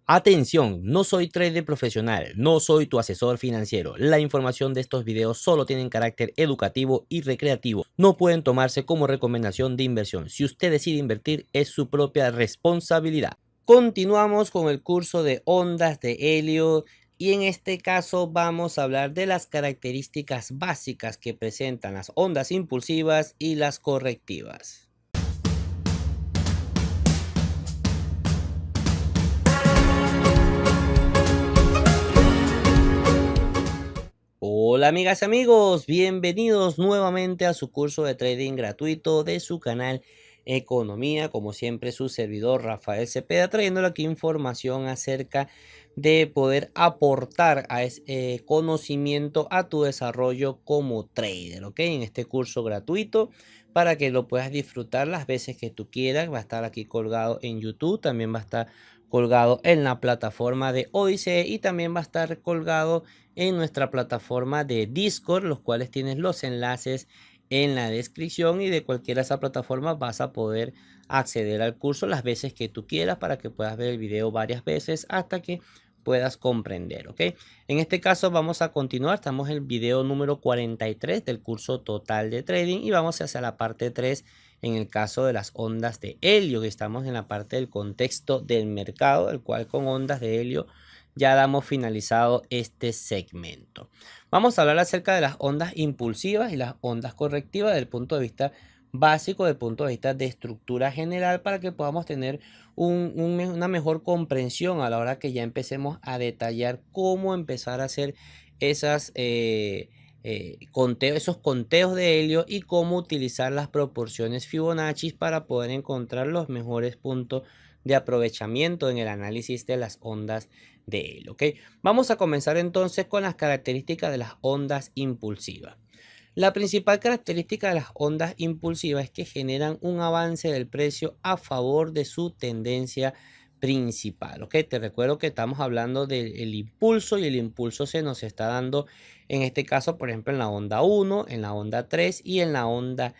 Atención, no soy trader profesional, no soy tu asesor financiero. La información de estos videos solo tienen carácter educativo y recreativo. No pueden tomarse como recomendación de inversión. Si usted decide invertir, es su propia responsabilidad. Continuamos con el curso de ondas de helio y en este caso vamos a hablar de las características básicas que presentan las ondas impulsivas y las correctivas. Hola amigas y amigos, bienvenidos nuevamente a su curso de trading gratuito de su canal Economía. Como siempre, su servidor Rafael Cepeda trayéndole aquí información acerca de poder aportar a ese conocimiento a tu desarrollo como trader, ¿ok? En este curso gratuito para que lo puedas disfrutar las veces que tú quieras. Va a estar aquí colgado en YouTube, también va a estar colgado en la plataforma de Odisee y también va a estar colgado en nuestra plataforma de Discord, los cuales tienes los enlaces en la descripción, y de cualquiera de esas plataformas vas a poder acceder al curso las veces que tú quieras para que puedas ver el video varias veces hasta que puedas comprender, ¿ok? En este caso vamos a continuar, estamos en el video número 43 del curso total de trading y vamos hacia la parte 3 en el caso de las ondas de helio, que estamos en la parte del contexto del mercado, el cual con ondas de helio ya damos finalizado este segmento. Vamos a hablar acerca de las ondas impulsivas y las ondas correctivas desde el punto de vista básico, desde el punto de vista de estructura general, para que podamos tener una mejor comprensión a la hora que ya empecemos a detallar cómo empezar a hacer esos conteos de helio y cómo utilizar las proporciones Fibonacci para poder encontrar los mejores puntos de aprovechamiento en el análisis de las ondas de él, ¿ok? Vamos a comenzar entonces con las características de las ondas impulsivas. La principal característica de las ondas impulsivas es que generan un avance del precio a favor de su tendencia principal, ¿ok? Te recuerdo que estamos hablando del impulso y el impulso se nos está dando en este caso, por ejemplo, en la onda 1, en la onda 3 y en la onda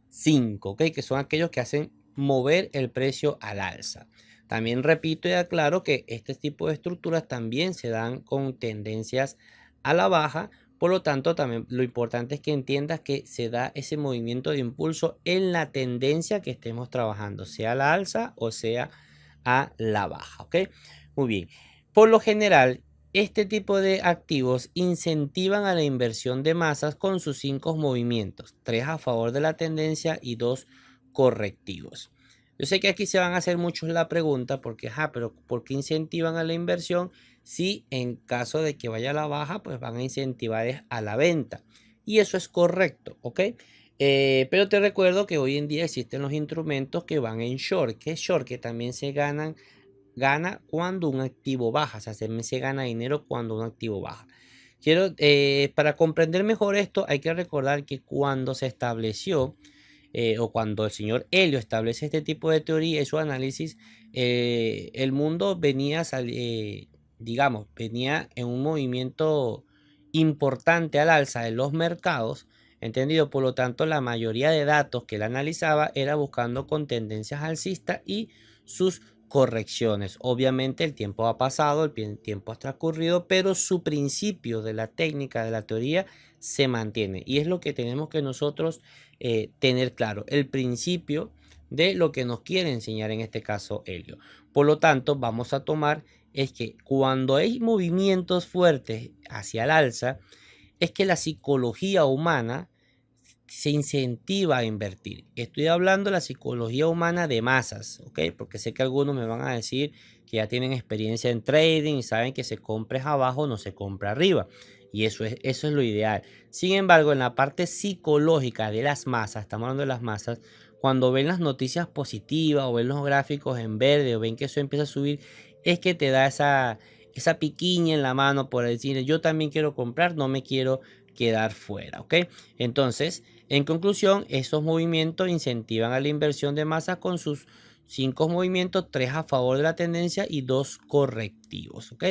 5, ¿ok? Que son aquellos que hacen mover el precio al alza. También repito y aclaro que este tipo de estructuras también se dan con tendencias a la baja. Por lo tanto, también lo importante es que entiendas que se da ese movimiento de impulso en la tendencia que estemos trabajando, sea a la alza o sea a la baja, ¿ok? Muy bien. Por lo general, este tipo de activos incentivan a la inversión de masas con sus 5 movimientos, 3 a favor de la tendencia y 2 correctivos. Yo sé que aquí se van a hacer muchos la pregunta porque, pero ¿por qué incentivan a la inversión si en caso de que vaya a la baja, pues van a incentivar a la venta? Y eso es correcto, ¿ok? Pero te recuerdo que hoy en día existen los instrumentos que van en short, que es short, que también se gana cuando un activo baja, o sea, se gana dinero cuando un activo baja. Para comprender mejor esto, hay que recordar que cuando se estableció o cuando el señor Helio establece este tipo de teoría y su análisis, el mundo digamos, venía en un movimiento importante al alza de los mercados, entendido. Por lo tanto, la mayoría de datos que él analizaba era buscando con tendencias alcistas y sus correcciones. Obviamente el tiempo ha pasado, el tiempo ha transcurrido, pero su principio de la técnica, de la teoría, se mantiene. Y es lo que tenemos que nosotros tener claro, el principio de lo que nos quiere enseñar en este caso Helio. Por lo tanto, vamos a tomar es que cuando hay movimientos fuertes hacia el alza, es que la psicología humana se incentiva a invertir. Estoy hablando de la psicología humana de masas, ¿ok? Porque sé que algunos me van a decir que ya tienen experiencia en trading y saben que se compra abajo, no se compra arriba. Y eso es lo ideal. Sin embargo, en la parte psicológica de las masas, estamos hablando de las masas, cuando ven las noticias positivas o ven los gráficos en verde o ven que eso empieza a subir, es que te da esa piquiña en la mano por decir, yo también quiero comprar, no me quiero quedar fuera, ¿ok? Entonces, en conclusión, esos movimientos incentivan a la inversión de masa con sus 5 movimientos, 3 a favor de la tendencia y 2 correctivos, ¿ok?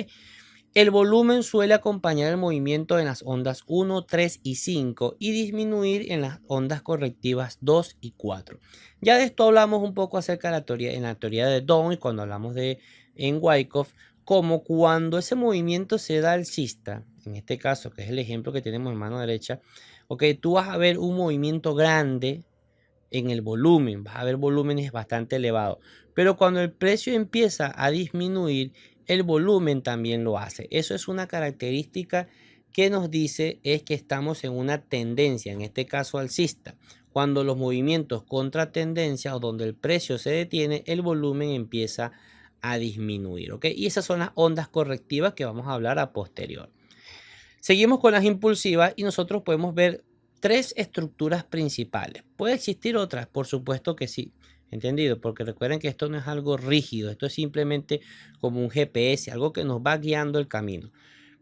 El volumen suele acompañar el movimiento en las ondas 1, 3 y 5 y disminuir en las ondas correctivas 2 y 4. Ya de esto hablamos un poco acerca de la teoría, en la teoría de Down, y cuando hablamos en Wyckoff, como cuando ese movimiento se da alcista, en este caso, que es el ejemplo que tenemos en mano derecha, ok, tú vas a ver un movimiento grande en el volumen, vas a ver volúmenes bastante elevados. Pero cuando el precio empieza a disminuir, el volumen también lo hace. Eso es una característica que nos dice es que estamos en una tendencia, en este caso alcista. Cuando los movimientos contra tendencia o donde el precio se detiene, el volumen empieza a disminuir, ¿ok? Y esas son las ondas correctivas que vamos a hablar a posterior. Seguimos con las impulsivas y nosotros podemos ver tres estructuras principales. ¿Puede existir otras? Por supuesto que sí. ¿Entendido? Porque recuerden que esto no es algo rígido, esto es simplemente como un GPS, algo que nos va guiando el camino.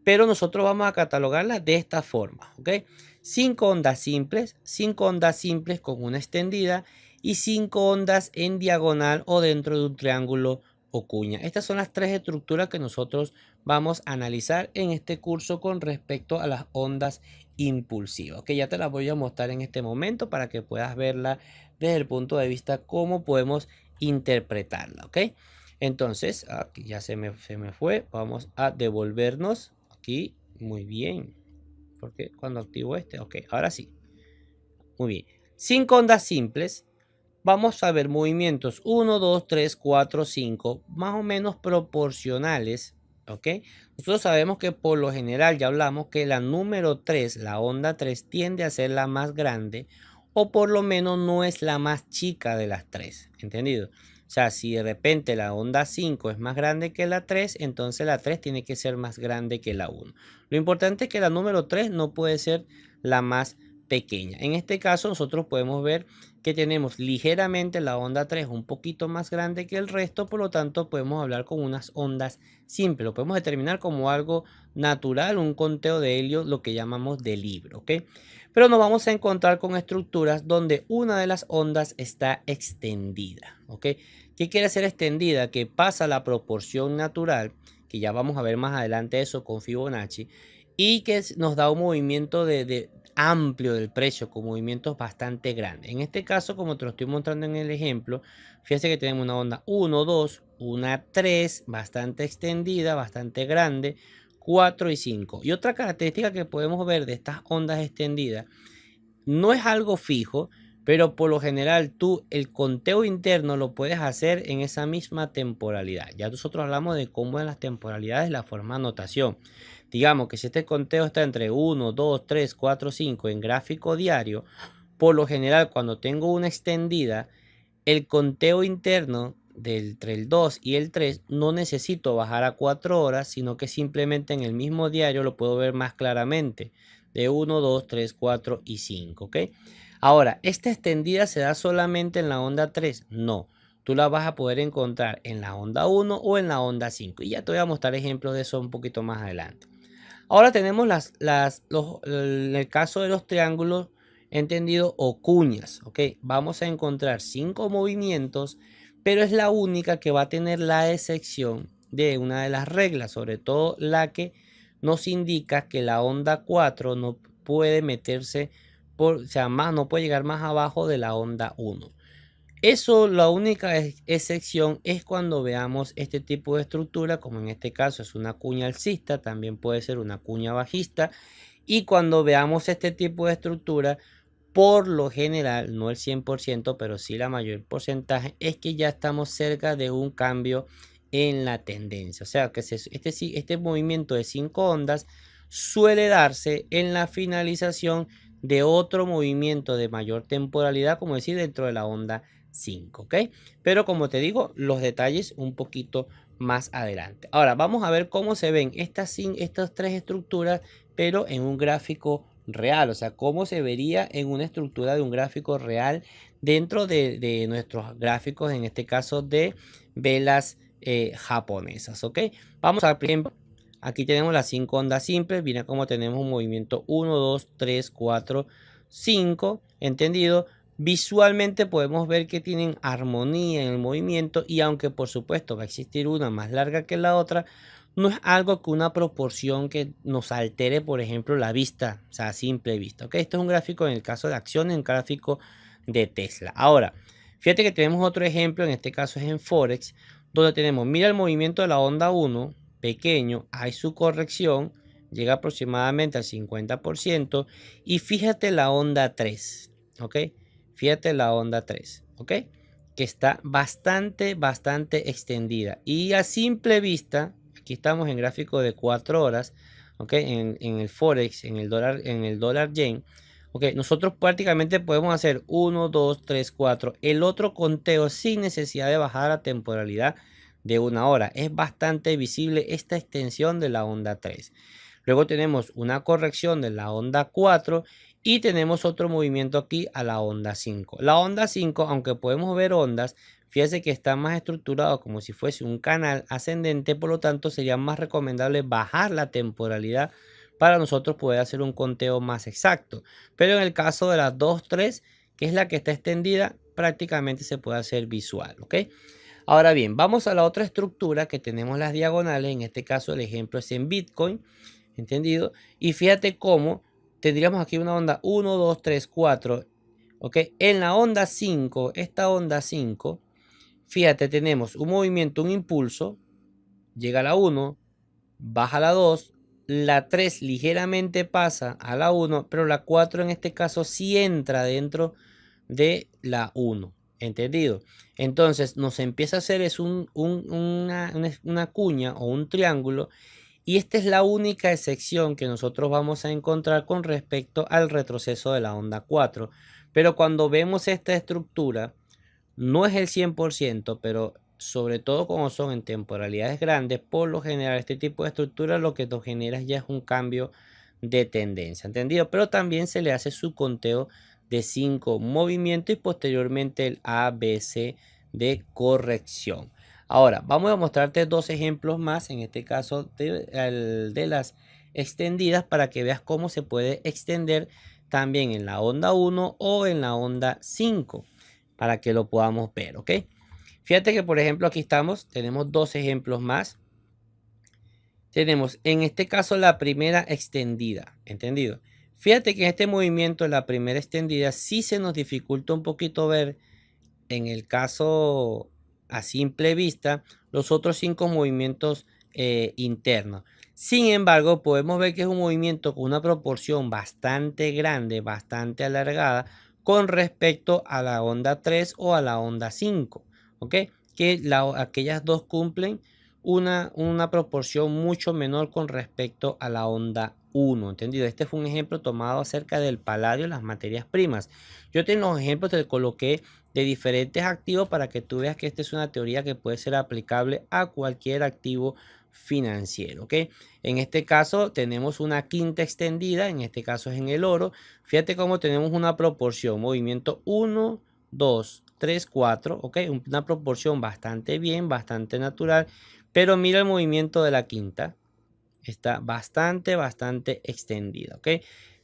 Pero nosotros vamos a catalogarlas de esta forma, ¿ok? 5 ondas simples con una extendida y 5 ondas en diagonal o dentro de un triángulo o cuña. Estas son las tres estructuras que nosotros vamos a analizar en este curso con respecto a las ondas impulsivas. Que ya te las voy a mostrar en este momento para que puedas verla desde el punto de vista cómo podemos interpretarla, ¿ok? Entonces, aquí ya se me fue. Vamos a devolvernos aquí. Muy bien. Porque cuando activo este, ok, ahora sí. Muy bien. 5 ondas simples. Vamos a ver movimientos 1, 2, 3, 4, 5, más o menos proporcionales, ¿ok? Nosotros sabemos que por lo general ya hablamos que la número 3, la onda 3, tiende a ser la más grande o por lo menos no es la más chica de las tres, ¿entendido? O sea, si de repente la onda 5 es más grande que la 3, entonces la 3 tiene que ser más grande que la 1. Lo importante es que la número 3 no puede ser la más pequeña. En este caso nosotros podemos ver que tenemos ligeramente la onda 3 un poquito más grande que el resto, por lo tanto podemos hablar con unas ondas simples, lo podemos determinar como algo natural, un conteo de helio, lo que llamamos de libro, ¿ok? Pero nos vamos a encontrar con estructuras donde una de las ondas está extendida, ¿ok? ¿Qué quiere decir extendida? Que pasa la proporción natural, que ya vamos a ver más adelante eso con Fibonacci, y que nos da un movimiento amplio del precio con movimientos bastante grandes. En este caso, como te lo estoy mostrando en el ejemplo, fíjense que tenemos una onda 1, 2, una 3, bastante extendida, bastante grande, 4 y 5. Y otra característica que podemos ver de estas ondas extendidas, no es algo fijo, pero por lo general tú el conteo interno lo puedes hacer en esa misma temporalidad. Ya nosotros hablamos de cómo en las temporalidades la forma de anotación. Digamos que si este conteo está entre 1, 2, 3, 4, 5 en gráfico diario, por lo general cuando tengo una extendida, el conteo interno entre el 2 y el 3 no necesito bajar a 4 horas, sino que simplemente en el mismo diario lo puedo ver más claramente. De 1, 2, 3, 4 y 5, ¿ok? Ahora, ¿esta extendida se da solamente en la onda 3? No. Tú la vas a poder encontrar en la onda 1 o en la onda 5. Y ya te voy a mostrar ejemplos de eso un poquito más adelante. Ahora tenemos en el caso de los triángulos, entendido, o cuñas, ¿ok? Vamos a encontrar 5 movimientos, pero es la única que va a tener la excepción de una de las reglas, sobre todo la que nos indica que la onda 4 no puede meterse o sea, no puede llegar más abajo de la onda 1. Eso, la única excepción es cuando veamos este tipo de estructura, como en este caso es una cuña alcista, también puede ser una cuña bajista. Y cuando veamos este tipo de estructura, por lo general, no el 100%, pero sí la mayor porcentaje, es que ya estamos cerca de un cambio en la tendencia. O sea, que este movimiento de 5 ondas suele darse en la finalización de otro movimiento de mayor temporalidad, como decir, dentro de la onda 5, ¿ok? Pero como te digo, los detalles un poquito más adelante. Ahora, vamos a ver cómo se ven estas tres estructuras, pero en un gráfico real, o sea, cómo se vería en una estructura de un gráfico real dentro de nuestros gráficos, en este caso de velas japonesas, ¿ok? Vamos a ver, por ejemplo, aquí tenemos las 5 ondas simples, mira cómo tenemos un movimiento 1, 2, 3, 4, 5, ¿entendido? Visualmente podemos ver que tienen armonía en el movimiento y aunque por supuesto va a existir una más larga que la otra, no es algo que una proporción que nos altere, por ejemplo, la vista, o sea, a simple vista. ¿Ok? Esto es un gráfico en el caso de acciones, un gráfico de Tesla. Ahora, fíjate que tenemos otro ejemplo, en este caso es en Forex, donde tenemos, mira el movimiento de la onda 1, pequeño, hay su corrección, llega aproximadamente al 50%. Y fíjate la onda 3, ¿ok? Fíjate la onda 3, ¿ok? Que está bastante extendida. Y a simple vista, aquí estamos en gráfico de 4 horas, ¿ok? En el Forex, en el dólar yen. Ok, nosotros prácticamente podemos hacer 1, 2, 3, 4. El otro conteo sin necesidad de bajar la temporalidad de 1 hora. Es bastante visible esta extensión de la onda 3. Luego tenemos una corrección de la onda 4 y tenemos otro movimiento aquí a la onda 5. La onda 5, aunque podemos ver ondas, fíjese que está más estructurado como si fuese un canal ascendente, por lo tanto sería más recomendable bajar la temporalidad para nosotros poder hacer un conteo más exacto. Pero en el caso de las 2, 3, que es la que está extendida, prácticamente se puede hacer visual, ¿ok? Ahora bien, vamos a la otra estructura que tenemos las diagonales. En este caso el ejemplo es en Bitcoin, ¿entendido? Y fíjate cómo tendríamos aquí una onda 1, 2, 3, 4, ¿ok? En la onda 5, esta onda 5, fíjate, tenemos un movimiento, un impulso, llega a la 1, baja a la 2, la 3 ligeramente pasa a la 1, pero la 4 en este caso sí entra dentro de la 1, ¿entendido? Entonces nos empieza a hacer es una cuña o un triángulo, y esta es la única excepción que nosotros vamos a encontrar con respecto al retroceso de la onda 4. Pero cuando vemos esta estructura, no es el 100%, pero sobre todo como son en temporalidades grandes, por lo general este tipo de estructura lo que nos genera ya es un cambio de tendencia, ¿entendido? Pero también se le hace su conteo de 5 movimientos y posteriormente el ABC de corrección. Ahora, vamos a mostrarte dos ejemplos más, en este caso de las extendidas, para que veas cómo se puede extender también en la onda 1 o en la onda 5, para que lo podamos ver, ¿ok? Fíjate que, por ejemplo, aquí tenemos dos ejemplos más. Tenemos en este caso la primera extendida, ¿entendido? Fíjate que en este movimiento, la primera extendida, sí se nos dificulta un poquito ver, en el caso a simple vista, los otros 5 movimientos internos. Sin embargo, podemos ver que es un movimiento con una proporción bastante grande, bastante alargada con respecto a la onda 3 o a la onda 5, ¿ok? Que aquellas dos cumplen una proporción mucho menor con respecto a la onda 1, ¿entendido? Este fue un ejemplo tomado acerca del paladio y las materias primas. Yo tengo los ejemplos, te coloqué de diferentes activos para que tú veas que esta es una teoría que puede ser aplicable a cualquier activo financiero, ¿ok? En este caso tenemos una quinta extendida, en este caso es en el oro. Fíjate cómo tenemos una proporción, movimiento 1, 2, 3, 4, ¿ok? Una proporción bastante bien, bastante natural, pero mira el movimiento de la quinta. Está bastante extendida, ¿ok?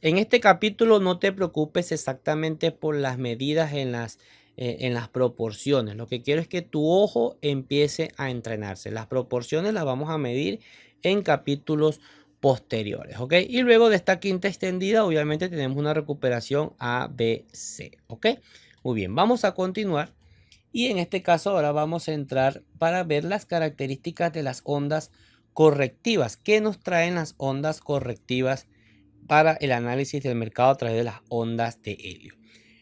En este capítulo no te preocupes exactamente por las medidas en las proporciones. Lo que quiero es que tu ojo empiece a entrenarse. Las proporciones las vamos a medir en capítulos posteriores, ¿ok? Y luego de esta quinta extendida, obviamente tenemos una recuperación ABC, ¿ok? Muy bien, vamos a continuar. Y en este caso ahora vamos a entrar para ver las características de las ondas correctivas. ¿Qué nos traen las ondas correctivas para el análisis del mercado a través de las ondas de helio?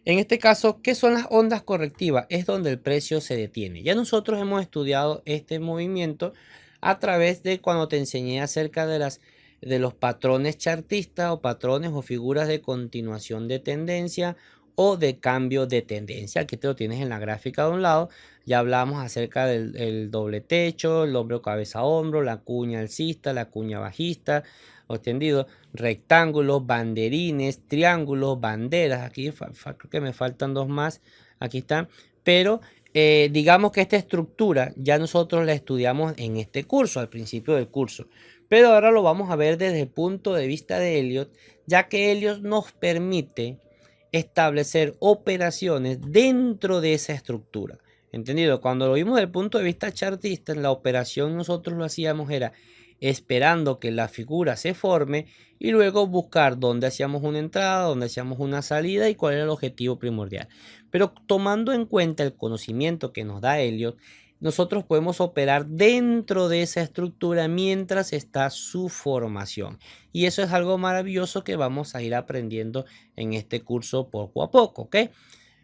En este caso, ¿qué son las ondas correctivas? Es donde el precio se detiene. Ya nosotros hemos estudiado este movimiento a través de cuando te enseñé acerca de los patrones chartistas o patrones o figuras de continuación de tendencia o de cambio de tendencia. Aquí te lo tienes en la gráfica de un lado. Ya hablamos acerca del doble techo, el hombro cabeza a hombro, la cuña alcista, la cuña bajista, extendido, rectángulos, banderines, triángulos, banderas. Aquí creo que me faltan dos más. Aquí están. Pero digamos que esta estructura ya nosotros la estudiamos en este curso, al principio del curso. Pero ahora lo vamos a ver desde el punto de vista de Elliott, ya que Elliott nos permite establecer operaciones dentro de esa estructura. ¿Entendido? Cuando lo vimos desde el punto de vista chartista, en la operación nosotros lo hacíamos era esperando que la figura se forme y luego buscar dónde hacíamos una entrada, dónde hacíamos una salida y cuál era el objetivo primordial. Pero tomando en cuenta el conocimiento que nos da Elliott, nosotros podemos operar dentro de esa estructura mientras está su formación. Y eso es algo maravilloso que vamos a ir aprendiendo en este curso poco a poco, ¿ok?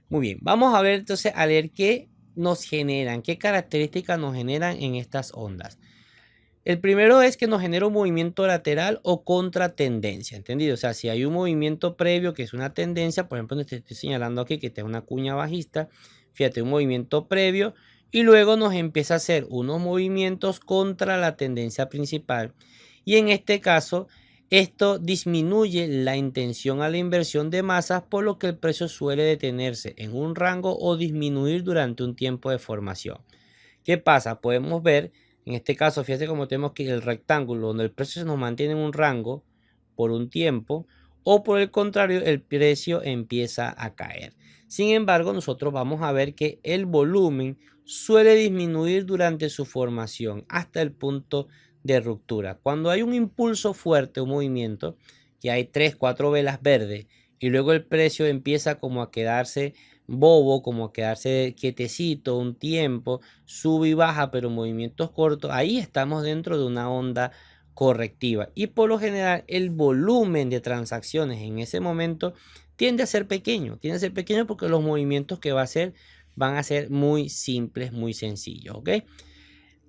Muy bien, vamos a ver entonces a leer qué nos generan, qué características nos generan en estas ondas. El primero es que nos genera un movimiento lateral o contratendencia, ¿entendido? O sea, si hay un movimiento previo que es una tendencia, por ejemplo, te estoy señalando aquí que tengo una cuña bajista, fíjate, un movimiento previo y luego nos empieza a hacer unos movimientos contra la tendencia principal. Y en este caso, esto disminuye la intención a la inversión de masas, por lo que el precio suele detenerse en un rango o disminuir durante un tiempo de formación. ¿Qué pasa? Podemos ver, en este caso, fíjate cómo tenemos que el rectángulo, donde el precio se nos mantiene en un rango por un tiempo, o por el contrario, el precio empieza a caer. Sin embargo, nosotros vamos a ver que el volumen suele disminuir durante su formación hasta el punto de ruptura. Cuando hay un impulso fuerte, un movimiento, que hay 3, 4 velas verdes, y luego el precio empieza como a quedarse bobo, como a quedarse quietecito un tiempo, sube y baja, pero movimientos cortos, ahí estamos dentro de una onda correctiva. Y por lo general, el volumen de transacciones en ese momento tiende a ser pequeño porque los movimientos que va a hacer van a ser muy simples, muy sencillos, ¿ok?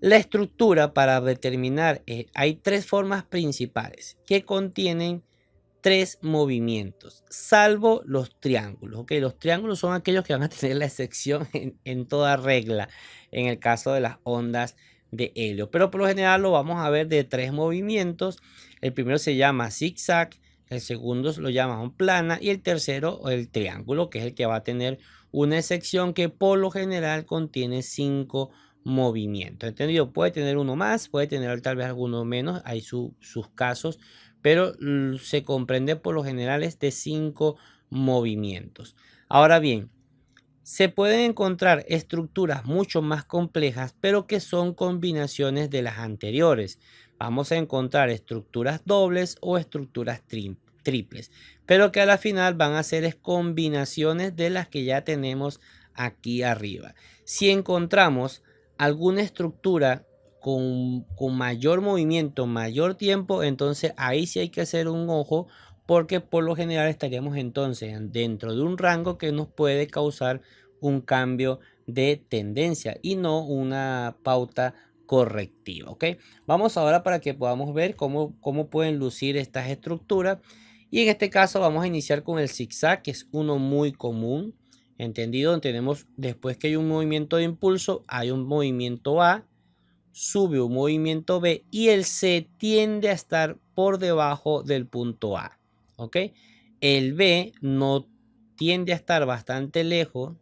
La estructura para determinar, hay tres formas principales que contienen tres movimientos, salvo los triángulos, ¿ok? Los triángulos son aquellos que van a tener la excepción en toda regla, en el caso de las ondas de helio, pero por lo general lo vamos a ver de tres movimientos. El primero se llama zigzag, el segundo lo llaman plana y el tercero el triángulo, que es el que va a tener una sección que por lo general contiene 5 movimientos, ¿entendido? Puede tener uno más, puede tener tal vez alguno menos, hay sus casos, pero se comprende por lo general de 5 movimientos. Ahora bien, se pueden encontrar estructuras mucho más complejas, pero que son combinaciones de las anteriores. Vamos a encontrar estructuras dobles o estructuras triples, pero que a la final van a ser combinaciones de las que ya tenemos aquí arriba. Si encontramos alguna estructura con mayor movimiento, mayor tiempo, entonces ahí sí hay que hacer un ojo, porque por lo general estaríamos entonces dentro de un rango que nos puede causar un cambio de tendencia y no una pauta correctiva, ¿ok? Vamos ahora para que podamos ver cómo pueden lucir estas estructuras, y en este caso vamos a iniciar con el zigzag, que es uno muy común, ¿entendido? Tenemos, después que hay un movimiento de impulso, hay un movimiento A, sube un movimiento B y el C tiende a estar por debajo del punto A, ¿ok? El B no tiende a estar bastante lejos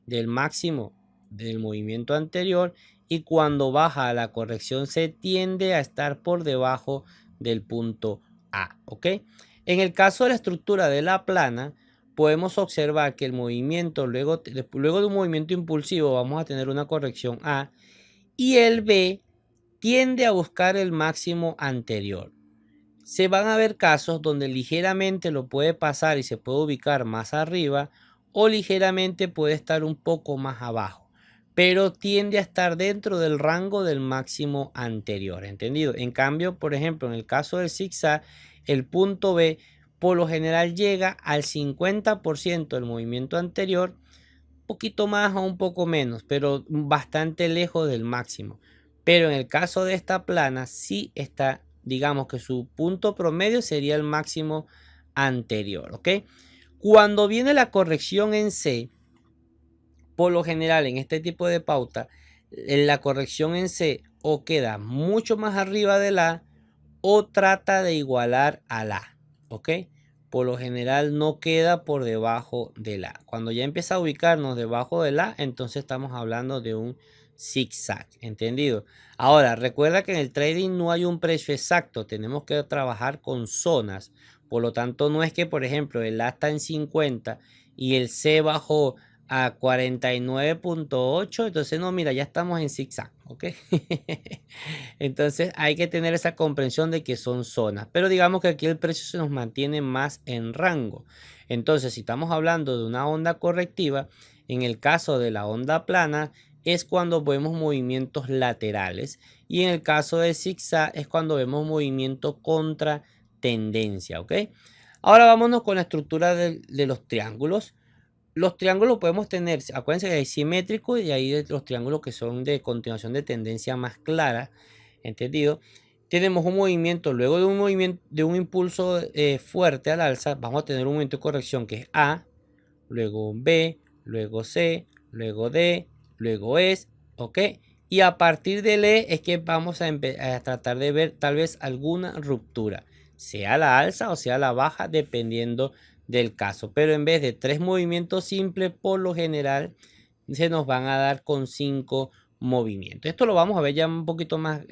del máximo del movimiento anterior, y cuando baja la corrección C tiende a estar por debajo del punto A, ¿ok? En el caso de la estructura de la plana, podemos observar que el movimiento, luego de un movimiento impulsivo, vamos a tener una corrección A, y el B tiende a buscar el máximo anterior. Se van a ver casos donde ligeramente lo puede pasar y se puede ubicar más arriba, o ligeramente puede estar un poco más abajo, pero tiende a estar dentro del rango del máximo anterior, ¿entendido? En cambio, por ejemplo, en el caso del zigzag, el punto B por lo general llega al 50% del movimiento anterior, un poquito más o un poco menos, pero bastante lejos del máximo. Pero en el caso de esta plana sí está, digamos que su punto promedio sería el máximo anterior, ¿ok? Cuando viene la corrección en C, por lo general en este tipo de pauta, la corrección en C o queda mucho más arriba del A o trata de igualar al A, ¿ok? Por lo general no queda por debajo del A. Cuando ya empieza a ubicarnos debajo del A, entonces estamos hablando de un zigzag, ¿entendido? Ahora, recuerda que en el trading no hay un precio exacto, tenemos que trabajar con zonas. Por lo tanto, no es que, por ejemplo, el A está en 50 y el C bajó a 49.8, entonces no, mira, ya estamos en zigzag, ¿ok? Entonces hay que tener esa comprensión de que son zonas, pero digamos que aquí el precio se nos mantiene más en rango. Entonces, si estamos hablando de una onda correctiva, en el caso de la onda plana, es cuando vemos movimientos laterales y en el caso de zigzag es cuando vemos movimiento contra tendencia, ¿ok? Ahora vámonos con la estructura de los triángulos. Los triángulos podemos tener, acuérdense que hay simétricos y hay los triángulos que son de continuación de tendencia más clara, ¿entendido? Tenemos un movimiento, luego de un movimiento, de un impulso fuerte al alza, vamos a tener un movimiento de corrección que es A, luego B, luego C, luego D, luego S, ¿ok? Y a partir del E es que vamos a tratar de ver tal vez alguna ruptura, sea a la alza o sea a la baja, dependiendo del caso. Pero en vez de 3 movimientos simples, por lo general se nos van a dar con 5 movimientos. Esto lo vamos a ver ya un poquito más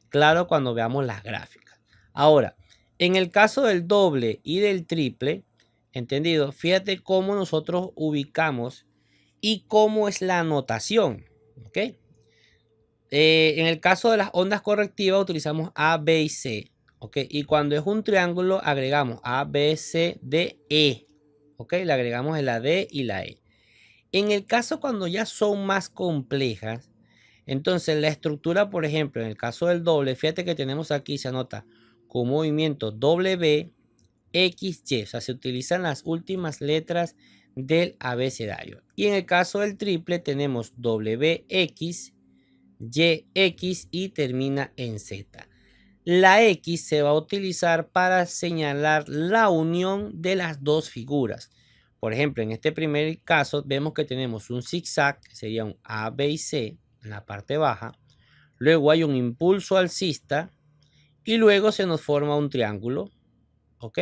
claro cuando veamos las gráficas. Ahora, en el caso del doble y del triple, ¿entendido? Fíjate cómo nosotros ubicamos y cómo es la anotación, ¿ok? En el caso de las ondas correctivas utilizamos A, B y C, ¿ok? Y cuando es un triángulo agregamos A, B, C, D, E, ¿ok? Le agregamos la D y la E. En el caso cuando ya son más complejas, entonces la estructura, por ejemplo, en el caso del doble, fíjate que tenemos aquí, se anota con movimiento W, X, Y, o sea, se utilizan las últimas letras del abecedario. Y en el caso del triple tenemos WX, YX y termina en Z. La X se va a utilizar para señalar la unión de las dos figuras. Por ejemplo, en este primer caso vemos que tenemos un zigzag, que sería un A, B y C en la parte baja. Luego hay un impulso alcista y luego se nos forma un triángulo, ¿ok?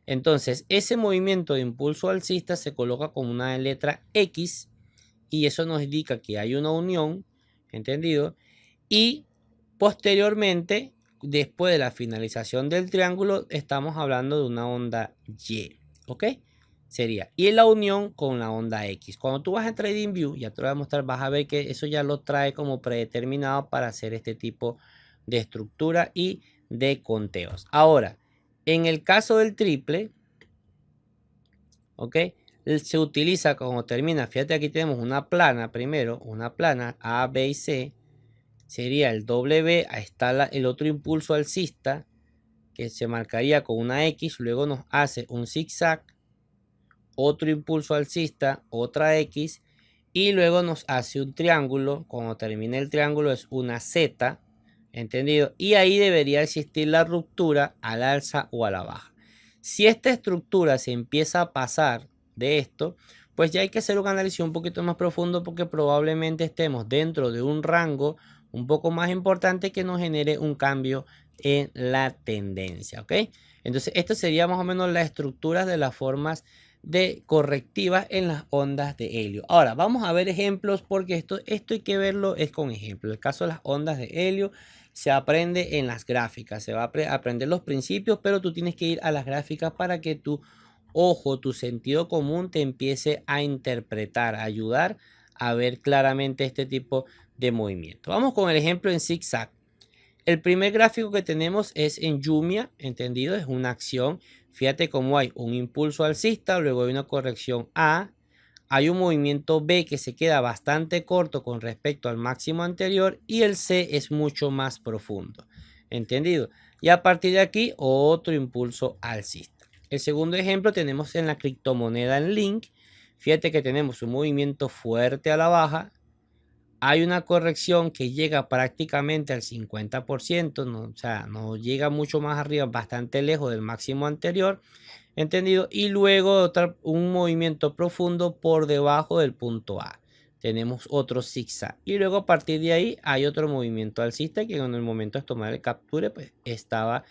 Entonces, ese movimiento de impulso alcista se coloca con una letra X y eso nos indica que hay una unión, ¿entendido? Y posteriormente, después de la finalización del triángulo, estamos hablando de una onda Y, ¿ok? Sería, y la unión con la onda X. Cuando tú vas a TradingView, ya te lo voy a mostrar, vas a ver que eso ya lo trae como predeterminado para hacer este tipo de estructura y de conteos. Ahora, en el caso del triple, ¿ok? Se utiliza como termina, fíjate aquí tenemos una plana primero, una plana A, B y C, sería el W, ahí está el otro impulso alcista que se marcaría con una X, luego nos hace un zigzag, otro impulso alcista, otra X y luego nos hace un triángulo, cuando termina el triángulo es una Z, ¿entendido? Y ahí debería existir la ruptura al alza o a la baja. Si esta estructura se empieza a pasar de esto, pues ya hay que hacer un análisis un poquito más profundo porque probablemente estemos dentro de un rango un poco más importante que nos genere un cambio en la tendencia, ¿ok? Entonces, esto sería más o menos las estructuras de las formas de correctivas en las ondas de helio. Ahora, vamos a ver ejemplos porque esto hay que verlo es con ejemplos. El caso de las ondas de helio se aprende en las gráficas, se va a aprender los principios, pero tú tienes que ir a las gráficas para que tu ojo, tu sentido común te empiece a interpretar, a ayudar a ver claramente este tipo de movimiento. Vamos con el ejemplo en zigzag. El primer gráfico que tenemos es en Jumia, ¿entendido? Es una acción. Fíjate cómo hay un impulso alcista, luego hay una corrección A, hay un movimiento B que se queda bastante corto con respecto al máximo anterior y el C es mucho más profundo, ¿entendido? Y a partir de aquí otro impulso alcista. El segundo ejemplo tenemos en la criptomoneda en Link. Fíjate que tenemos un movimiento fuerte a la baja, hay una corrección que llega prácticamente al 50%, no, o sea, no llega mucho más arriba, bastante lejos del máximo anterior, ¿entendido? Y luego un movimiento profundo por debajo del punto A. Tenemos otro zigzag. Y luego a partir de ahí hay otro movimiento alcista que en el momento de tomar el capture, pues estaba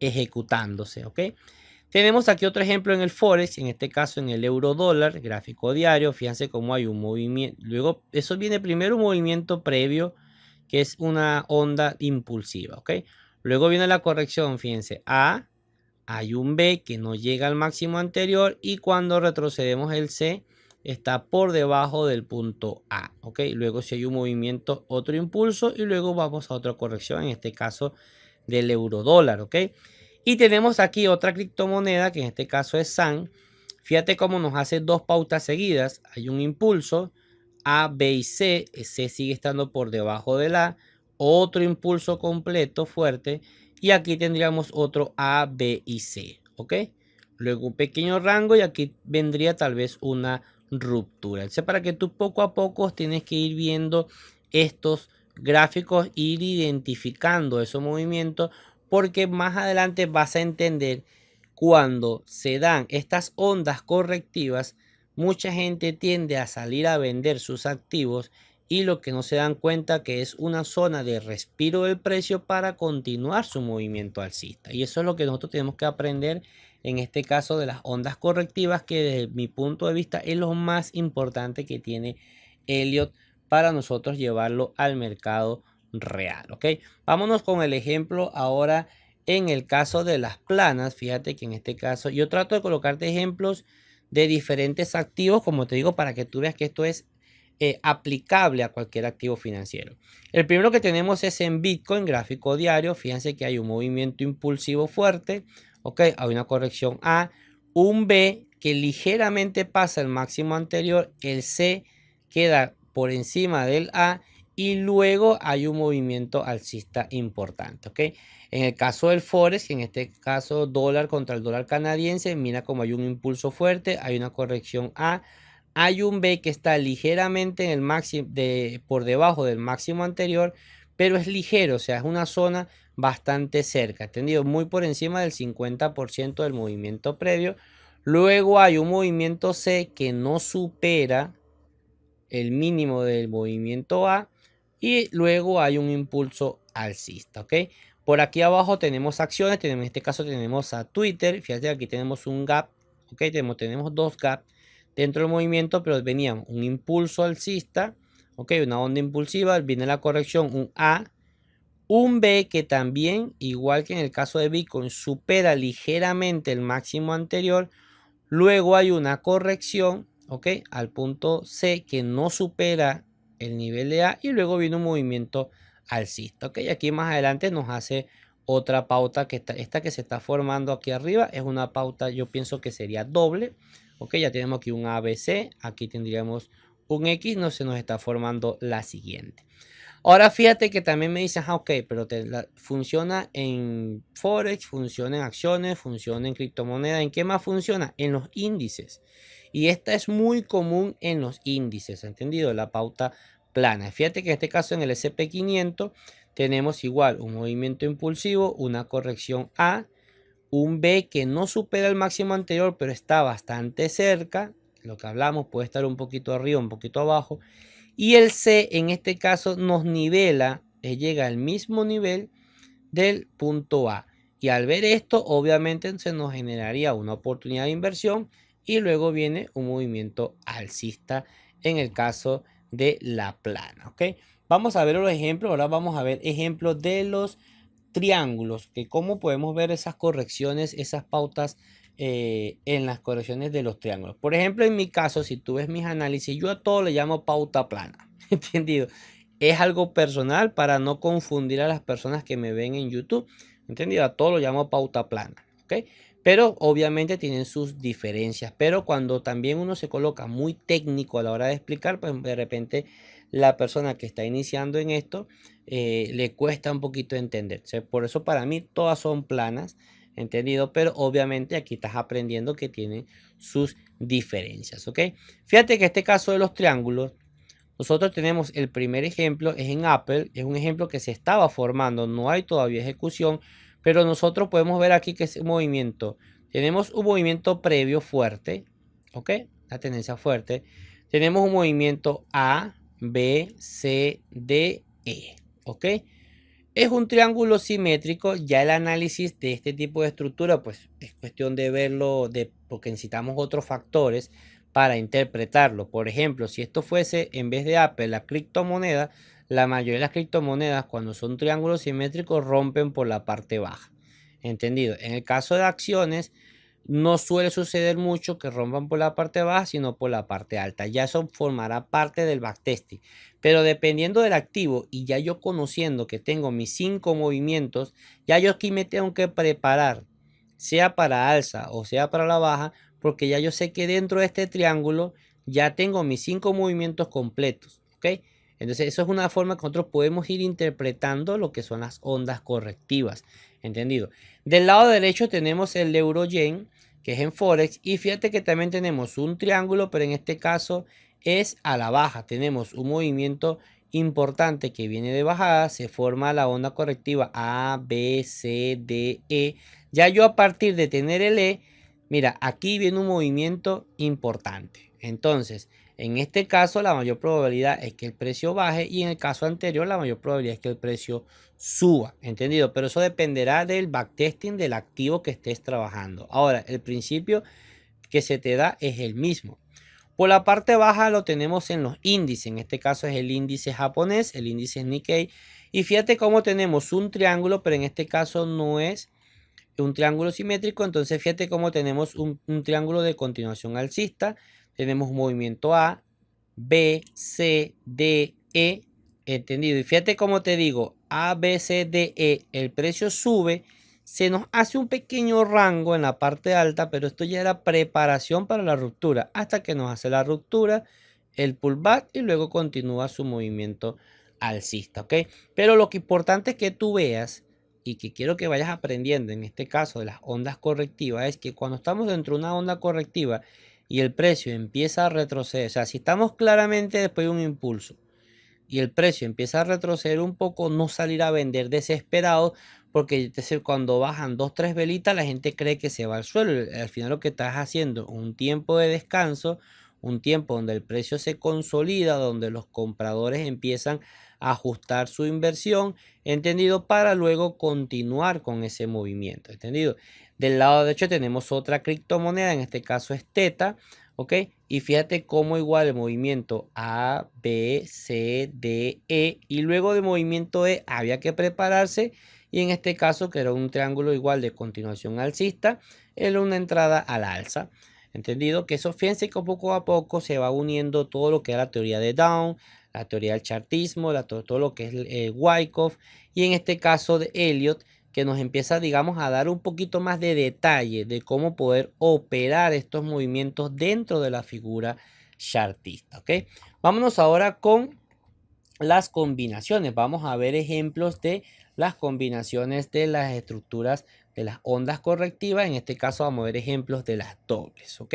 ejecutándose, ¿ok? Tenemos aquí otro ejemplo en el Forex, en este caso en el euro dólar, gráfico diario. Fíjense cómo hay un movimiento. Luego, eso viene primero un movimiento previo, que es una onda impulsiva, ¿ok? Luego viene la corrección, fíjense, A, hay un B que no llega al máximo anterior y cuando retrocedemos el C está por debajo del punto A, ¿ok? Luego si hay un movimiento, otro impulso y luego vamos a otra corrección, en este caso del euro dólar, ¿ok? Y tenemos aquí otra criptomoneda que en este caso es SAN. Fíjate cómo nos hace dos pautas seguidas. Hay un impulso, A, B y C. C sigue estando por debajo del A. Otro impulso completo fuerte. Y aquí tendríamos otro A, B y C. ¿Ok? Luego un pequeño rango y aquí vendría tal vez una ruptura. Entonces, para que tú poco a poco tienes que ir viendo estos gráficos, ir identificando esos movimientos, porque más adelante vas a entender cuando se dan estas ondas correctivas, mucha gente tiende a salir a vender sus activos y lo que no se dan cuenta que es una zona de respiro del precio para continuar su movimiento alcista. Y eso es lo que nosotros tenemos que aprender en este caso de las ondas correctivas, que desde mi punto de vista es lo más importante que tiene Elliott para nosotros llevarlo al mercado real. ¿Ok? Vámonos con el ejemplo ahora en el caso de las planas. Fíjate que en este caso yo trato de colocarte ejemplos de diferentes activos, como te digo, para que tú veas que esto es aplicable a cualquier activo financiero. El primero que tenemos es en Bitcoin, gráfico diario. Fíjense que hay un movimiento impulsivo fuerte. Ok, hay una corrección A, un B que ligeramente pasa el máximo anterior, el C queda por encima del A y luego hay un movimiento alcista importante. Ok, en el caso del Forex, en este caso dólar contra el dólar canadiense, mira como hay un impulso fuerte, hay una corrección A, hay un B que está ligeramente en el máximo por debajo del máximo anterior, pero es ligero, o sea, es una zona bastante cerca, ¿entendido? Muy por encima del 50% del movimiento previo. Luego hay un movimiento C que no supera el mínimo del movimiento A y luego hay un impulso alcista, ¿ok? Por aquí abajo tenemos acciones, en este caso tenemos a Twitter, fíjate aquí tenemos un gap, ¿ok? Tenemos dos gaps dentro del movimiento, pero venían un impulso alcista, ¿ok? Una onda impulsiva, viene la corrección, un A, un B que también, igual que en el caso de Bitcoin, supera ligeramente el máximo anterior. Luego hay una corrección, ¿ok? Al punto C que no supera el nivel de A y luego viene un movimiento alcista, ¿ok? Aquí más adelante nos hace otra pauta que esta que se está formando aquí arriba es una pauta, yo pienso que sería doble, ¿ok? Ya tenemos aquí un ABC, aquí tendríamos un X, no se nos está formando la siguiente. Ahora fíjate que también me dicen, ok, pero funciona en Forex, funciona en acciones, funciona en criptomonedas. ¿En qué más funciona? En los índices. Y esta es muy común en los índices, ¿entendido? La pauta plana. Fíjate que en este caso en el SP500 tenemos igual un movimiento impulsivo, una corrección A, un B que no supera el máximo anterior, pero está bastante cerca. Lo que hablamos puede estar un poquito arriba, un poquito abajo. Y el C en este caso nos nivela, llega al mismo nivel del punto A. Y al ver esto, obviamente se nos generaría una oportunidad de inversión y luego viene un movimiento alcista en el caso de la plana. ¿Ok? Vamos a ver los ejemplos. Ahora vamos a ver ejemplos de los triángulos, que cómo podemos ver esas correcciones, esas pautas en las correcciones de los triángulos. Por ejemplo, en mi caso, si tú ves mis análisis, yo a todo le llamo pauta plana, ¿entendido? Es algo personal para no confundir a las personas que me ven en YouTube, ¿entendido? A todo lo llamo pauta plana, ¿ok? Pero obviamente tienen sus diferencias, pero cuando también uno se coloca muy técnico a la hora de explicar, pues de repente la persona que está iniciando en esto le cuesta un poquito entender. Por eso para mí todas son planas, ¿entendido? Pero obviamente aquí estás aprendiendo que tienen sus diferencias, ¿ok? Fíjate que este caso de los triángulos, nosotros tenemos el primer ejemplo, es en Apple, es un ejemplo que se estaba formando, no hay todavía ejecución, pero nosotros podemos ver aquí que es un movimiento. Tenemos un movimiento previo fuerte, ¿ok? La tendencia fuerte. Tenemos un movimiento A, B, C, D, E, ¿ok? Es un triángulo simétrico. Ya el análisis de este tipo de estructura, pues es cuestión de verlo, porque necesitamos otros factores para interpretarlo. Por ejemplo, si esto fuese en vez de Apple la criptomoneda, la mayoría de las criptomonedas cuando son triángulos simétricos rompen por la parte baja. ¿Entendido? En el caso de acciones, no suele suceder mucho que rompan por la parte baja, sino por la parte alta. Ya eso formará parte del backtesting. Pero dependiendo del activo y ya yo conociendo que tengo mis 5 movimientos, ya yo aquí me tengo que preparar, sea para alza o sea para la baja, porque ya yo sé que dentro de este triángulo ya tengo mis 5 movimientos completos, ¿ok? Entonces, eso es una forma que nosotros podemos ir interpretando lo que son las ondas correctivas, ¿entendido? Del lado derecho tenemos el euro-yen, que es en Forex, y fíjate que también tenemos un triángulo, pero en este caso es a la baja. Tenemos un movimiento importante que viene de bajada, se forma la onda correctiva A, B, C, D, E. Ya yo a partir de tener el E, mira, aquí viene un movimiento importante. Entonces, en este caso, la mayor probabilidad es que el precio baje y en el caso anterior, la mayor probabilidad es que el precio suba. ¿Entendido? Pero eso dependerá del backtesting del activo que estés trabajando. Ahora, el principio que se te da es el mismo. Por la parte baja lo tenemos en los índices. En este caso es el índice japonés, el índice Nikkei. Y fíjate cómo tenemos un triángulo, pero en este caso no es un triángulo simétrico. Entonces fíjate cómo tenemos un triángulo de continuación alcista. Tenemos movimiento A, B, C, D, E. ¿Entendido? Y fíjate cómo te digo, A, B, C, D, E. El precio sube. Se nos hace un pequeño rango en la parte alta, pero esto ya era preparación para la ruptura. Hasta que nos hace la ruptura, el pullback y luego continúa su movimiento alcista. ¿Ok? Pero lo que importante es que tú veas y que quiero que vayas aprendiendo en este caso de las ondas correctivas es que cuando estamos dentro de una onda correctiva y el precio empieza a retroceder, o sea, si estamos claramente después de un impulso y el precio empieza a retroceder un poco, no salir a vender desesperado, porque es decir, cuando bajan 2, 3 velitas, la gente cree que se va al suelo. Al final lo que estás haciendo, un tiempo de descanso, un tiempo donde el precio se consolida, donde los compradores empiezan a ajustar su inversión, ¿entendido? Para luego continuar con ese movimiento, ¿entendido? Del lado derecho tenemos otra criptomoneda, en este caso es Teta. ¿Ok? Y fíjate cómo igual el movimiento A, B, C, D, E y luego de movimiento E había que prepararse y en este caso que era un triángulo igual de continuación alcista, era una entrada al alza. ¿Entendido? Que eso, fíjense que poco a poco se va uniendo todo lo que es la teoría de Down, la teoría del chartismo, todo lo que es Wyckoff y en este caso de Elliot que nos empieza, digamos, a dar un poquito más de detalle de cómo poder operar estos movimientos dentro de la figura chartista, ¿ok? Vámonos ahora con las combinaciones. Vamos a ver ejemplos de las combinaciones de las estructuras de las ondas correctivas. En este caso vamos a ver ejemplos de las dobles, ¿ok?